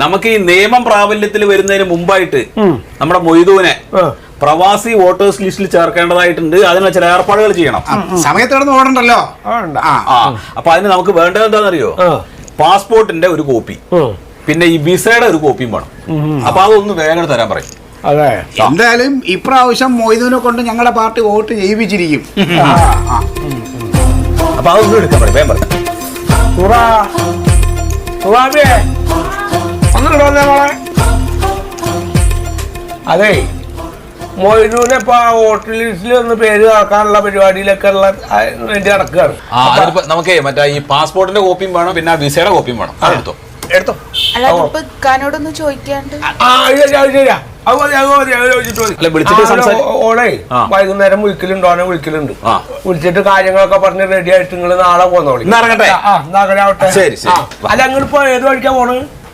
നമുക്ക് ഈ നിയമം പ്രാബല്യത്തിൽ വരുന്നതിന് മുമ്പായിട്ട് നമ്മുടെ മൊയ്തുവിനെ പ്രവാസി വോട്ടേഴ്സ് ലിസ്റ്റിൽ ചേർക്കേണ്ടതായിട്ടുണ്ട്. അതിനുള്ള ചില ഏർപ്പാടുകൾ ചെയ്യണം. സമയത്തോടൊന്നും ഓടണ്ടല്ലോ. അപ്പൊ അതിന് നമുക്ക് വേണ്ടത് എന്താണെന്നറിയോ? പാസ്പോർട്ടിന്റെ ഒരു കോപ്പി, പിന്നെ ഈ വിസയുടെ ഒരു കോപ്പിയും വേണം. അപ്പൊ അതൊന്ന് വേഗം തരാൻ പറയും. അതെ, എന്തായാലും ഇപ്രാവശ്യം മൊയ്തുവിനെ കൊണ്ട് ഞങ്ങളുടെ പാർട്ടി വോട്ട് ചെയ്യിപ്പിച്ചിരിക്കും. അപ്പൊ അതൊന്നും എടുക്കാൻ പറയും, വേഗം പറയും. അതെ, മൊയ്തുവിനെ ഇപ്പൊ ആ വോട്ടർ ലിസ്റ്റിൽ ഒന്ന് പേര് ചേർക്കാനുള്ള പരിപാടിയിലൊക്കെ ഉള്ള വേണ്ടി നടക്കുകയാണ്. നമുക്ക് മറ്റേ ഈ പാസ്പോർട്ടിന്റെ കോപ്പിയും വേണം, പിന്നെ ആ വിസയുടെ കോപ്പിയും വേണം. അതെടുത്തോ എടുത്തോ. ഇക്കാനോടൊന്ന് ചോദിക്കാണ്ട്. ഓളെ വൈകുന്നേരം വിളിക്കലുണ്ടോ? അവനെ വിളിക്കലുണ്ട്. വിളിച്ചിട്ട് കാര്യങ്ങളൊക്കെ പറഞ്ഞ് റെഡി ആയിട്ട് നിങ്ങൾ നാളെ പോന്നോളി. ഇറങ്ങട്ടെ. അല്ല, നിങ്ങളിപ്പോ ഏത് വഴിക്കാ പോണത്?